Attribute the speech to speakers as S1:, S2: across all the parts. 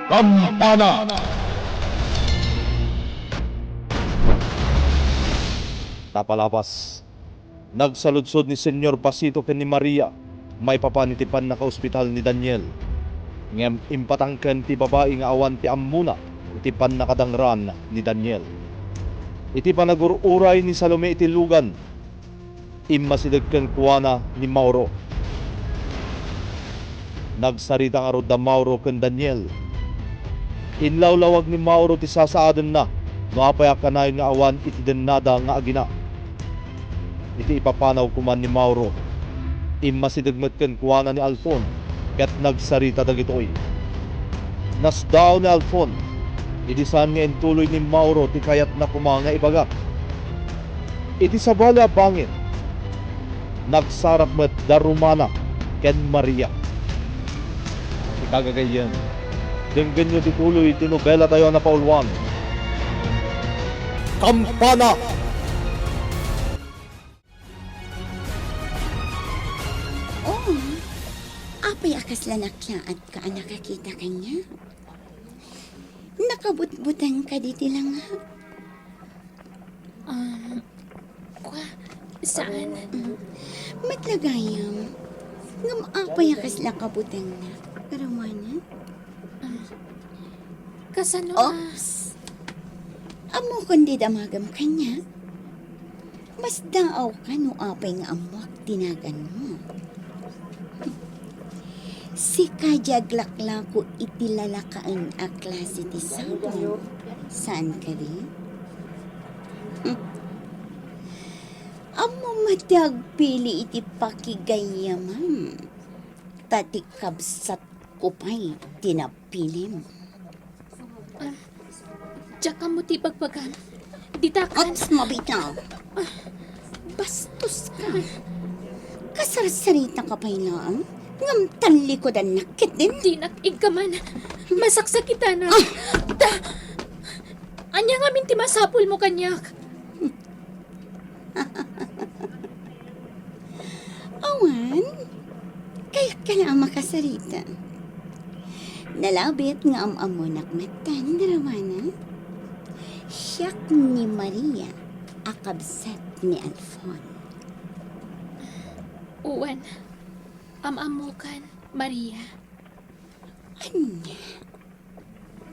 S1: Kampana! Tapalapas, nagsaludsod ni Senyor Pasito ken ni Maria, may papanitipan na ka-ospital ni Daniel. Ngem impatangken ti babae nga awan ti ammuna, iti pan nakadangran ni Daniel. Iti panagururay ni Salome iti lugan, immasidagken kuana ni Mauro. Nagsarita nga rod da Mauro ken Daniel. Inlawlawag ni Mauro ti sasaaden na, no apayak kanayon nga awan iti denada nga agina. Iti ipapanaw kuman ni Mauro, immasidagmet ken kuana ni Alfon, ket nagsarita dagitoy. Nasdaw ni Alfon, idisan nga entuloy ni Mauro ti kayat na kumanga ibaga. Iti sabala bangin, nagsarap met da Romana ken Maria. Ikagagayan, denggan nyo tituloy ti nobela tayo na paulwan. Kampana!
S2: Oo, apay akas lanakya at kaan nakakita kanya. Nakabutbutan ka diti lang ha.
S3: Saan?
S2: Matlagayam, ngam apay akas lakabutan na. Pero mana?
S3: Kasano
S2: Ops! Amo kundi damagam kanya. Mas daaw ka no apay nga amuak tinagan mo. Si kajaglakla ko itilalakaan a klase ti sabon. Saan ka rin? Amo matagpili iti pakigayamam. Tati kabsat ko pa'y tinapilim.
S3: Tsaka mo ti pagpagan. Ditakan.
S2: Ops, mabitaw.
S3: Bastos ka.
S2: Kasarsarita ka pa'y lang. Ngam talikodan nakit din.
S3: Di nakig ka man. Masaksak kita na. Anya nga minti masapul mo kanyak.
S2: Awan, kaya ka na ang makasarita. Nalabit nga amamonak matan, darawana. Siyak ni Maria, akabsat ni Alfon.
S3: Uwan. Amamukan, Maria.
S2: Anya?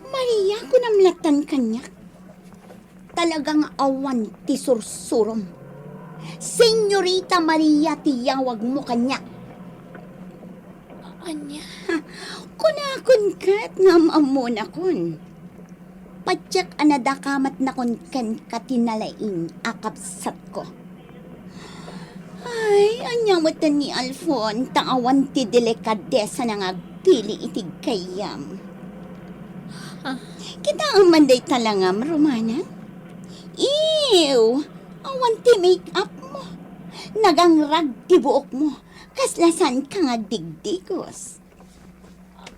S2: Maria, kunamlatan kanyak. Talagang awan ti sursurom. Senyorita Maria, tiyawag mo kanyak.
S3: Anya?
S2: Kunakon kat ngam amon akon. Padyak anadakamat na kon kan katinalaing akapsat ko. Ay, anyamatan ni Alfon, taawan ti delikadesa na nga pili itig kayam. Kita ang manday talangam, Romana. Ew! Awan ti make-up mo. Nagangrag ti buok mo. Kaslasan ka nga digdigos.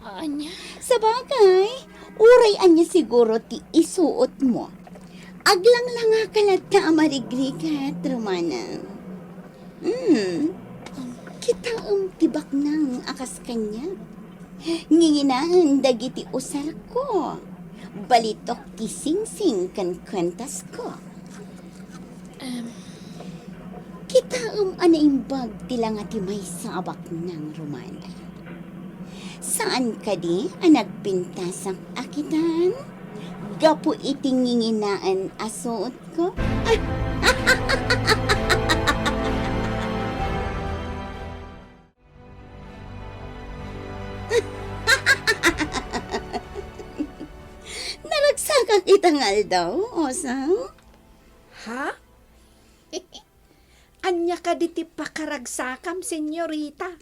S3: Anya?
S2: Sa bagay, uray anya siguro ti isuot mo. Aglang lang nga kalat na amarigrigat, Romana. Kita tibak nang akas kanya. Nginginaan dagiti usar ko. Balitok ti sing-sing kan kwentas ko. Kita anaimbag tila nga ti may sabak ng Romana. Saan ka di nagpintasak akitan? Gapu itinginginaan asuot ko? Naragsakak itangal daw, Osang?
S4: Ha? Anya ka di ti pakaragsakam, senyorita.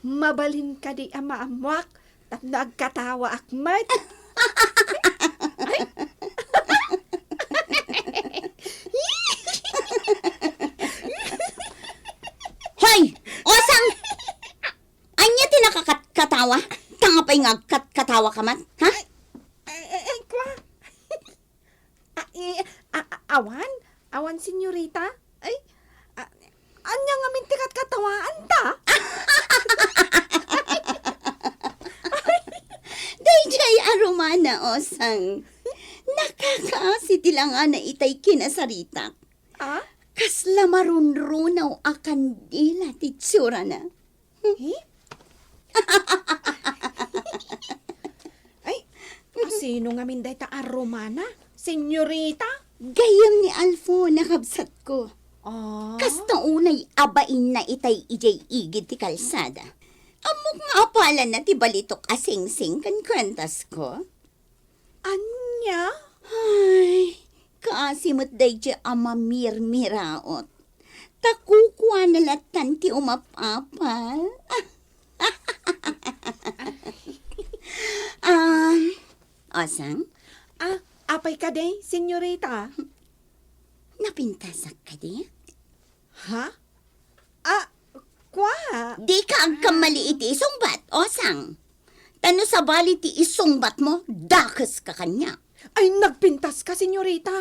S4: Mabalin ka di amaamuak, tap nagkatawa akmat.
S2: Hoy! Osang! Anya tinakakatawa? Tanga pa'y ngagkatawa ka man, ha?
S4: Kwa? Awan? Awan, senyorita? Ay, anya nga mintikat katawaan ta?
S2: na, Osang. Nakakaasi tila nga na itay kinasarita.
S4: Ah?
S2: Kasla marunrunaw akan dila titsura na.
S4: Eh? Ay, sino nga minday ta Romana? Senyorita?
S2: Gayam ni Alfo nakabsat ko.
S4: Ah?
S2: Kasta unay abain na itay ijay igid ti kalsada. Amok nga apalan na ti balitok asing-sing kan kwentas ko.
S4: Anya?
S2: Ay, kaasimot day di amamir-miraot. Takukwa na latan ti umapapal. Osang,
S4: Ah, apay ka day, senyorita?
S2: napintasak ka di?
S4: Ha? Ah, kwa?
S2: Di ka ang kamali iti isungbat, Osang. Tano sa bali ti isungbat mo, dakas ka kanya.
S4: Ay, nagpintas ka, senyorita.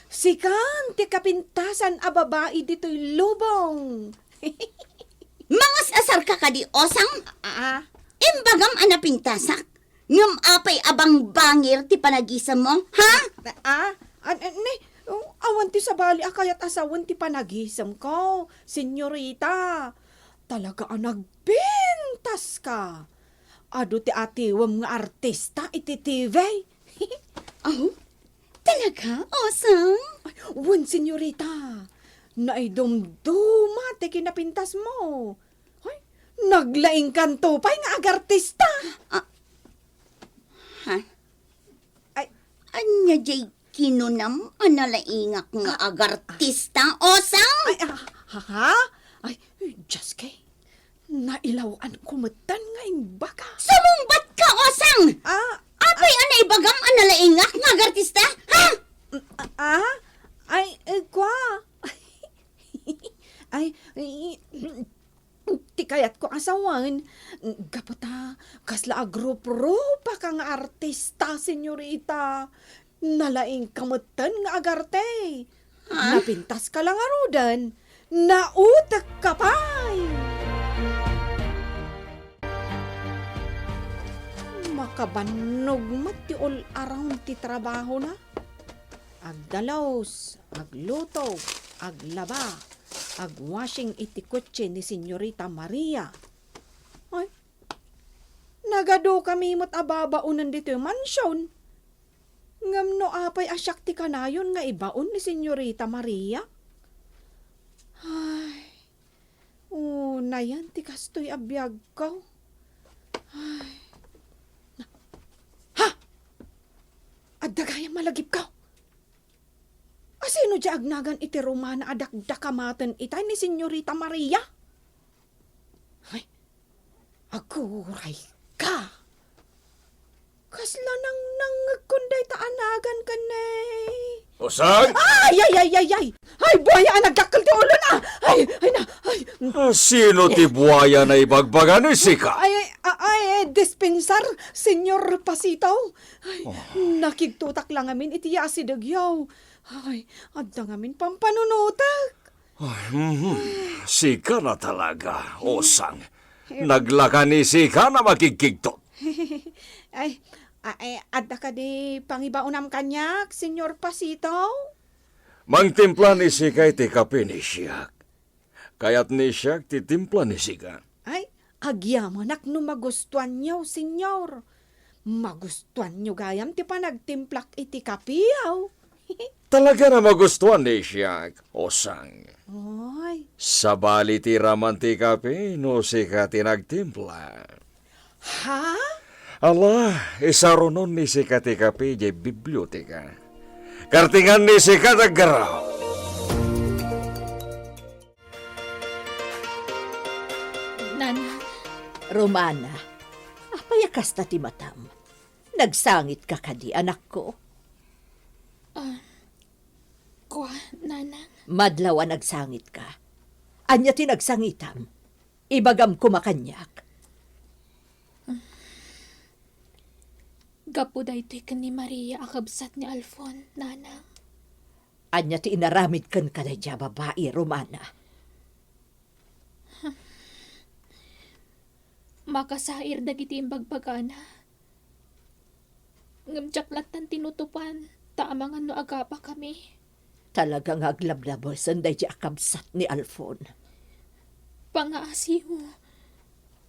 S4: Sikan, ti kapintasan a babae dito'y lubong.
S2: Mangas asar ka di, Osang.
S4: Ah,
S2: Imbagam anapintasak. Ngam apay abang bangir ti panagisam mo, ha?
S4: ne, awan ti sabali akayat asawan ti panagisam ko, senyorita. Talaga ang nagpintas ka. Ado ti atiwam nga artista iti TV.
S2: Oh, talaga, Osang?
S4: Wan, senyorita. Naidumduma ti kinapintas mo. Ay, naglaing kanto pa'y nga agartista.
S2: Ha?
S4: Ay,
S2: Anya jay kinunam analaingak nga agartista, Osang?
S4: ay, ha? Ay, just kay. Nailawan kumatan nga imbaka.
S2: Sumungbat ka, Osang! Apay anay bagam analaingak nga agartista, ha?
S4: Ay, kwa. Ay, ti kayat ko asawan. Gapata, kasla a grup-rupa ka nga artista, senyorita. Nalaing kamatan nga agarte.
S2: Ha?
S4: Napintas ka lang arudan. Nautak ka pa'y. Makabanog mati all around ti trabaho na. Agdalaws, agluto, aglaba, agwashing iti kotse ni Senyorita Maria. Ay, nagado kami mo't ababaunan dito yung mansyon. Ngam no apay asyak ti kanayon nga ibaon ni Senyorita Maria. Ay, na yan ti kastoy abiyag ko. Ay, ha! Adagayang malagip ka. Asino di agnagan iti Romana adakdakamatan itay ni Senyorita Maria? Ay, aguray ka. Kasla nang nangagkunday ta anagan ka nay.
S5: Osang?
S4: Ay! Ay, buhaya nagdakkel ti ulo na! Ay,
S5: Sino ti buhaya na ibagbagan ni Sika?
S4: dispensar, Senyor Pasitaw. Ay, nakigtutak lang amin iti asidagyaw. Ay, adda ngamin pampanunutak.
S5: Sika na talaga, Osang. Naglaka ni Sika na makikigtot.
S4: Ay, adda ka di pangibaunam kanyak, Senyor Pasitaw?
S5: Mangtimpla ni Sika iti kape ni Siak. Kayat ni Siak titimpla ni Sika.
S4: Ay, agyamanak no magustuhan niyo, Senyor. Magustuhan niyo gayam ti panagtimplak iti kapiyaw.
S5: Talaga na magustuhan ni Siak, Osang.
S4: Ay,
S5: Sabali ti raman ti kape no Sika tinagtimpla.
S4: ha?
S5: Ala, isaronon ni Sika ti kape di biblioteka. Kartingan ni Sika naggaraw.
S3: Nana,
S6: Romana, apayakas na ti matam. Nagsangit ka kadi, anak ko.
S3: kwa, Nana.
S6: Madlaw nagsangit ka. Anya ti nagsangitam. Ibagam kumakanyak.
S3: Gapo daytoy ken ni Maria akabsat ni Alfon, Nana.
S6: Anya ti inaramid kan kadadya babae, Romana.
S3: Makasair dagiti imbagbagana. Ngamjaklatan tinutupan, taamangan no agapa kami.
S6: Talagang aglablabos sanday di akabsat ni Alfon.
S3: Pangaasiw.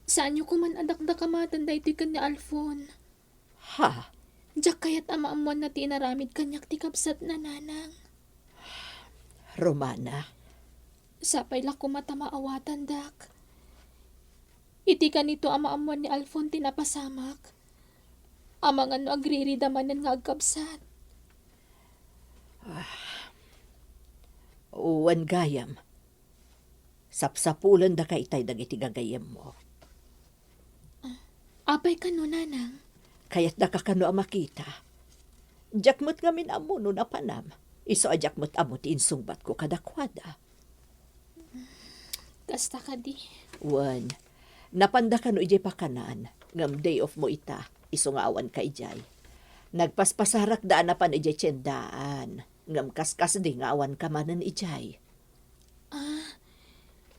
S3: Saan nyo kuman adakdakamatan da ito'y kanya Alfon?
S6: Ha?
S3: Diyak kaya't amaamuan na tinaramid kanyak tikabsat na nanang.
S6: Romana,
S3: Sapay la kumata maawatan dak. Iti ka nito amaamuan ni Alfon tinapasamak. Amangan no agriridamanan nga agkabsat.
S6: uwan gayam. Sapsapulan da ka itay dagiti gagayam mo.
S3: Apay ka no nanang.
S6: Kaya't da ka kano makita. Jakmot nga minamo no na panam. Iso ajakmot amot insungbat ko kadakwada.
S3: Kasta ka di.
S6: Wan, napanda ka no ijay pakanan. Ngam day off mo ita, iso nga awan ka ijay. Nagpaspasarak daan na pan ijay tiyendaan. Ngam kaskas di nga awan ka manan ijay.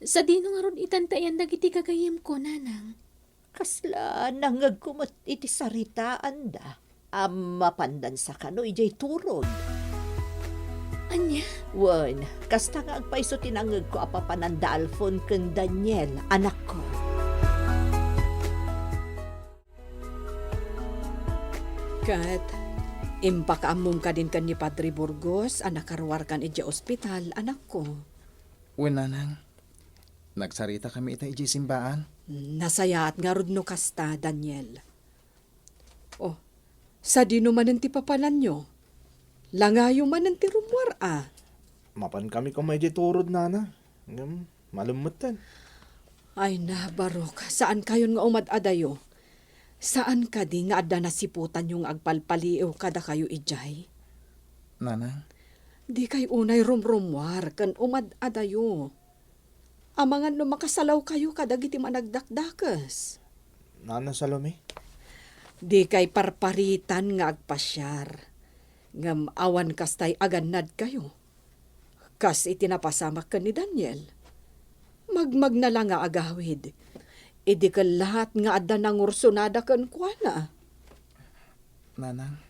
S3: Sa dino nga ron itantayan dagiti kagayim ko nanang.
S6: Kasla nangag kumot iti saritaan da. Mapandan sa kano ijay turod.
S3: Anya?
S6: Wan, kasta nga agpaiso tinangag ko apapananda Alfon ken Daniel, anak ko.
S4: Kat, impakaamom ka din kan ni Padre Burgos, anak karwar kan ija ospital, anak ko.
S7: Nanang, nagsarita kami ita iji simbaan.
S4: Nasayaat nga rod no kasta, Daniel. Oh, sa dino man ti papanan nyo. Langayo man ti rumwar
S7: Mapan kami kung may turod nana. Malumutan.
S4: Ay na, Barok, saan kayon nga umad-adayo? Saan ka di nga adda nasiputan yung agpalpaliw kada kayo ijay?
S7: Nanang,
S4: Di kay unay rumrumwar kan umad-adayo. Amangan no makasalaw kayo kadagiti managdakdakas.
S7: Nana Salome.
S4: Di kay parparitan nga agpasyar. Ngam awan kastay aganad kayo. Kas itinapasamak ka ni Daniel. Magmag na lang nga agawid. Idi ka lahat nga adda nang ursunada kan kuana.
S7: Nanang,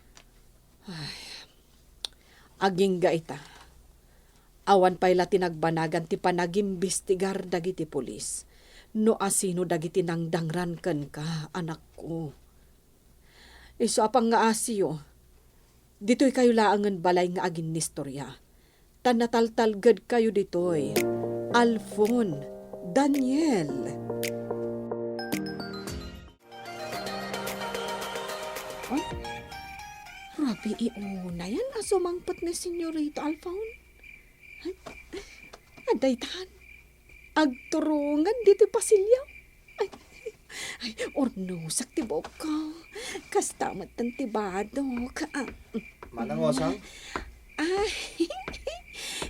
S4: Aging ga ita. Awan pay la tinagbanagan ti panagimbestigar dagiti pulis. No asino dagiti nang dangran kan ka, anak ko. Iso apang nga asiyo. Dito'y kayo laangan balay nga agin nistorya. Tanataltalgad kayo dito'y. Alfon, Daniel. Ay, rabi iuna yan. Asumangpat ni Senyorita Alfon. Ay, adaytan. Agturungan dito pasilyaw. Ay, ornusak ti ka. Kastamat ng tibado ka.
S7: Manang Osang?
S4: Ay,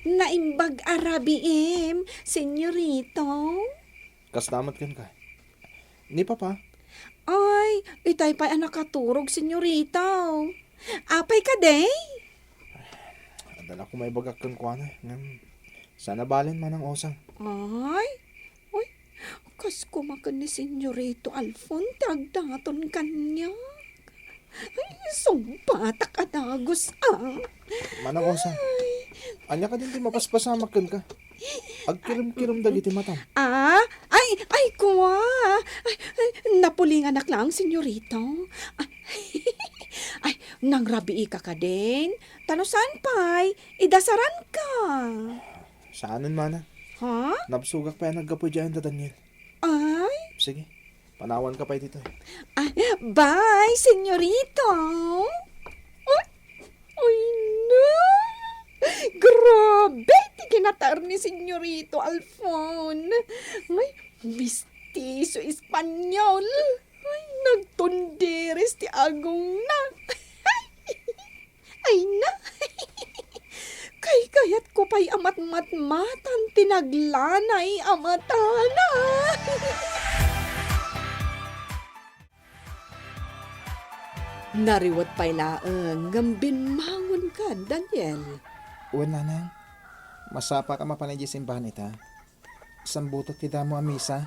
S4: naimbag arabiem, senyorito.
S7: Kastamat kan ka. Ni Papa.
S4: Ay, itay pa anak katurog, senyorito. Apay ka, day?
S7: Adala ko may bagak kan kuana. Sana balin Manang Osang.
S4: Ay, kas kumakan ni senyorito Alfon, tagdaton kanya. Ay, sumpatak adagos
S7: Manang Osang. Anya ka din di mapaspasamak kan ka. Agkirim-kirim dagiti matam.
S4: Ay, kuwa. Ay, napuling anak lang, senyorito. Ay, nang rabi ka ka din. Tanusan pa'y, idasaran ka.
S7: Saanin mana?
S4: Ha?
S7: Napsugak pa yan naggapo dyan da Daniel.
S4: Ay,
S7: Sige, panawan ka pa dito.
S4: ay, bye, senyorito. Ay, na. Grabe, tikinatar ni senyorito Alfon. Ay, mistiso Espanyol. Ay, nagtundiris ti agong na. Ay, na. Kay kayat ko pa'y amat-matmatan, tinaglanay amatana. Nariwat pa'y laang, ngambin mangon ka, Daniel.
S7: Nanang, masapa ka mapanay simbahan ita. Sambutot ti damo a misa.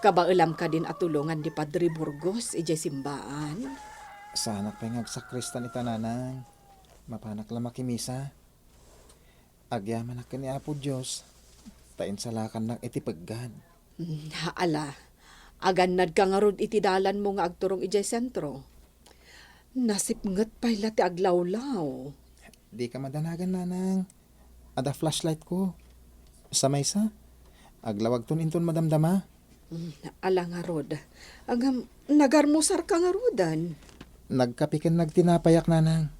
S4: Kabailam ka din at tulungan di Padre Burgos, ijay simbaan.
S7: Sana pa nga sakristan ita nanang. Mapanak lang makimisa. Agyaman na ni Apo Diyos. Tain salakan ng itipaggan.
S4: Ala, agannad ka nga rod iti dalan mo nga agturong ijay sentro. Nasipnget pa'y ti aglawlaw.
S7: Di ka madanagan nanang. Ada flashlight ko. Sa maysa. Aglawag ton inton madamdama.
S4: Ala nga rod, agam nagarmusar ka nga rodan.
S7: Nagkapikan nagtinapayak nanang.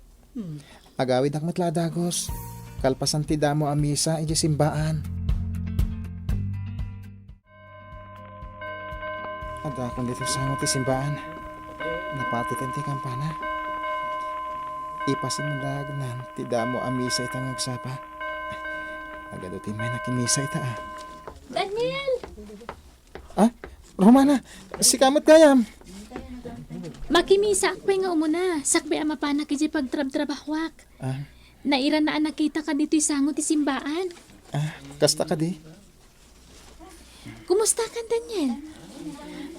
S7: Agawid ak matladagos. Kalpasan ti damo a misa iti simbaan. Ada akong dito sa ti simbaan. Napatikan ti kampana. Ipasimundagnan ti damo a misa itang agsapa. Agadutin may nakimisa ita ah.
S3: Daniel!
S7: Ah, Romana, si kamot kayam.
S3: Makimisa akpay nga umuna. Sakbay ang mapanak iti pagtrab-trabahwak.
S7: Ah,
S3: Naira na nakita ka dito'y sangot ti simbaan.
S7: kasta ka di.
S3: Kumusta kan, Daniel?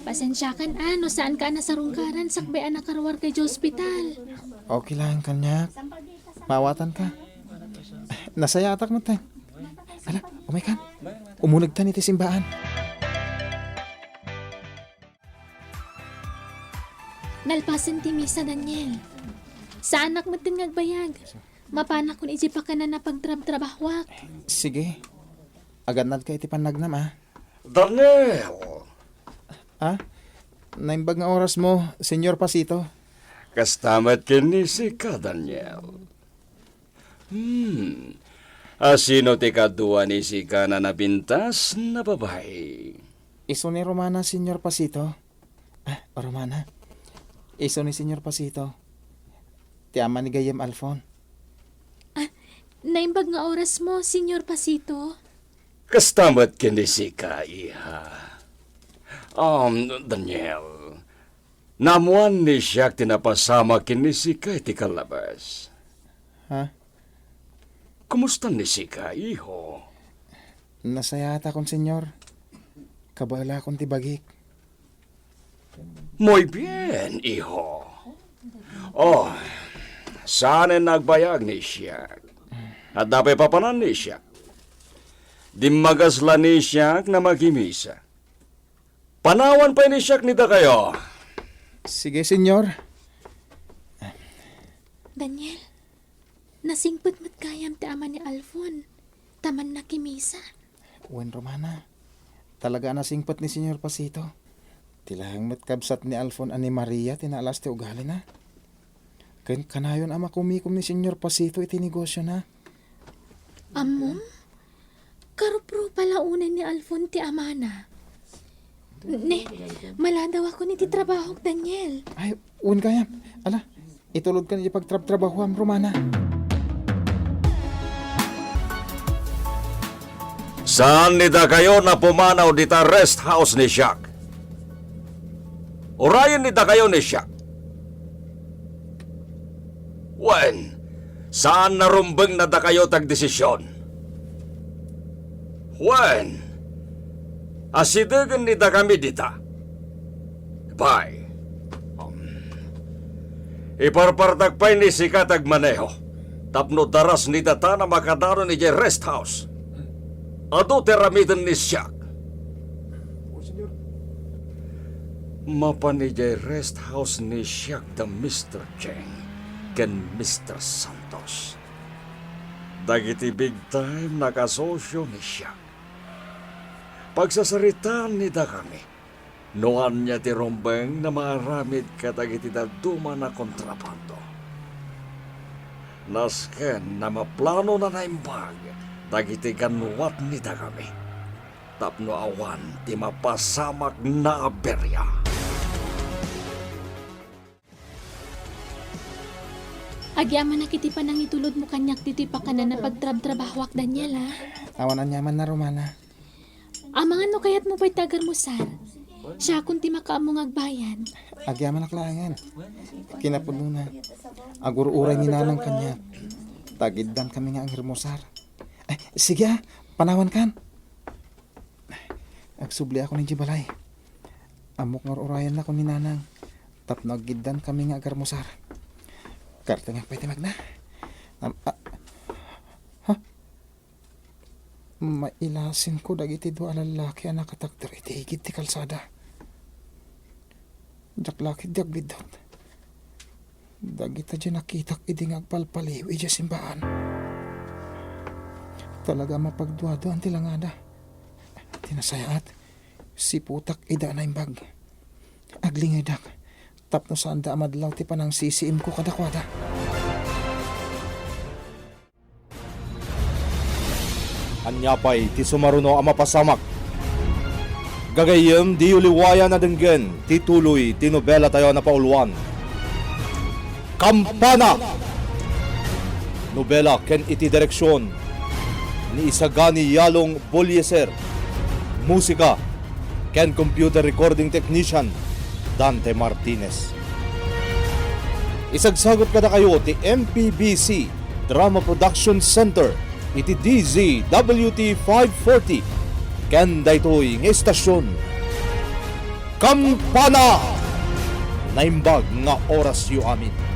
S3: Pasensya kan ano, saan ka na sa rungkaran, sakbay ang nakarwar kay hospital.
S7: Okay lang kanyak. Mawatan ka. Nasaya atak mo tayo. Ala, umay kan. Umunag tan iti simbaan.
S3: Nalpasan ti misa, Daniel. Sa anak mo tin ngagbayag. Mapanak kun iji pa ka na napagtrab-trabahwak.
S7: Sige. Agad ka iti panagnam ah.
S5: Daniel!
S7: Ah? Naimbag nga oras mo, Senyor Pasito.
S5: Kastamat kinisi ka, Daniel. Asino ti kadua ni si ka na napintas na babae?
S7: Iso ni Romana, Senyor Pasito. Ah, Romana. Iso ni Senyor Pasito. Ti ama ni Gayem Alfon.
S3: Naimbag nga oras mo, Senyor Pasito.
S5: Kastamat kinisi ka, iha. Daniel. Namuan ni siya tinapasama kinisi ka iti kalabas.
S7: Ha?
S5: Kumusta ni si ka, iho?
S7: Nasayata kon, Senyor. Kabala kon ti bagik.
S5: Muy bien, iho. Oh, saan nagbayag ni siya? At dapat papanan ni siya. Dimagasla ni siya na magimisa. Panawan pa ni siya nita kayo.
S7: Sige, Senyor.
S3: Daniel, nasingpot mo't kayam ti ama ni Alfon. Taman na kimisa.
S7: Wen Romana. Talaga nasingpat ni Senyor Pasito. Tilahang matkabsat ni Alfon ani Maria tinaalas ti ugali na. Ken kanayon ama kumikom ni Senyor Pasito iti negosyo na.
S3: Amom? Karupro pala unan ni Alfon ti amana. Ne, maladaw ako ni ti trabaho, Daniel.
S7: Ay, wen kayam. Ala, itulod ka ni pagtrabaho am Romana.
S5: Saan nita kayo na pumanaw dita rest house ni Shaq? Orayan nita kayo ni Shaq. Wen, saan narumbeng na da kayo tagdesisyon? Wen, asidagan nita kami dita. Bye. Iparpartagpay ni si Katag Maneho. Tapno daras ni data na makadaro ni rest house. Ado teramitan ni Shaq. Mapa ni rest house ni Shaq da Mr. Cheng ken Mr. Santos. Dagiti big time nakasosyo ni Shaq. Pagsasaritaan ni da kami, noan niya ti rombeng na maaramid ka dagiti daduma na kontrabando. Nasken na maplano na naimbag dagiti ganuwat ni da kami. Tapno awan ti mapasamak na aberya.
S3: Agyaman na kiti pa nang itulod mo kanyak titipa ka na pagtrab-trabahwak, Daniel, ha?
S7: Awan anyaman na Romana.
S3: Amangan no kayat mo pa'y tagar mo, sar. Siya kung ti makaamong agbayan.
S7: Agyaman na kalaangan. Kinapuno na. Agur-uray ni nanang kanya. Tagiddan kami nga ang hermosar. Ay, sige ah, panawan kan. Agsubli ako ni Jibalay. Amok nga urayan na ko ni nanang. Tap naggidan kami nga agarmusar. Karta nga pwede magna. Mailasin ko dagiti dua lalaki ang nakatakder iti higit ti kalsada. Jaklakit diag bidot. Dagita dyan nakitak iti ngagpalpaliw iti simbahan. Talaga mapagduado ang tilangada. Tinasayaat, si putak ida na imbag. Aglingidak, tapno saan da amadlaw ti panang sisiim ko kadakwada.
S1: Anyapay ti sumaruno ang mapasamak. Gagayem di uliwayan na denggen ti tuloy ti nobela tayo na pauluan. Kampana! Nobela ken iti direksyon ni Isagani Yalong Bolyeser. Musika ken computer recording technician Dante Martinez. Isagsagot kada kayo ti MPBC Drama Production Center iti DZWT 540 ken daytoy nga estasyon. Kampana! Naimbag nga oras yu amin.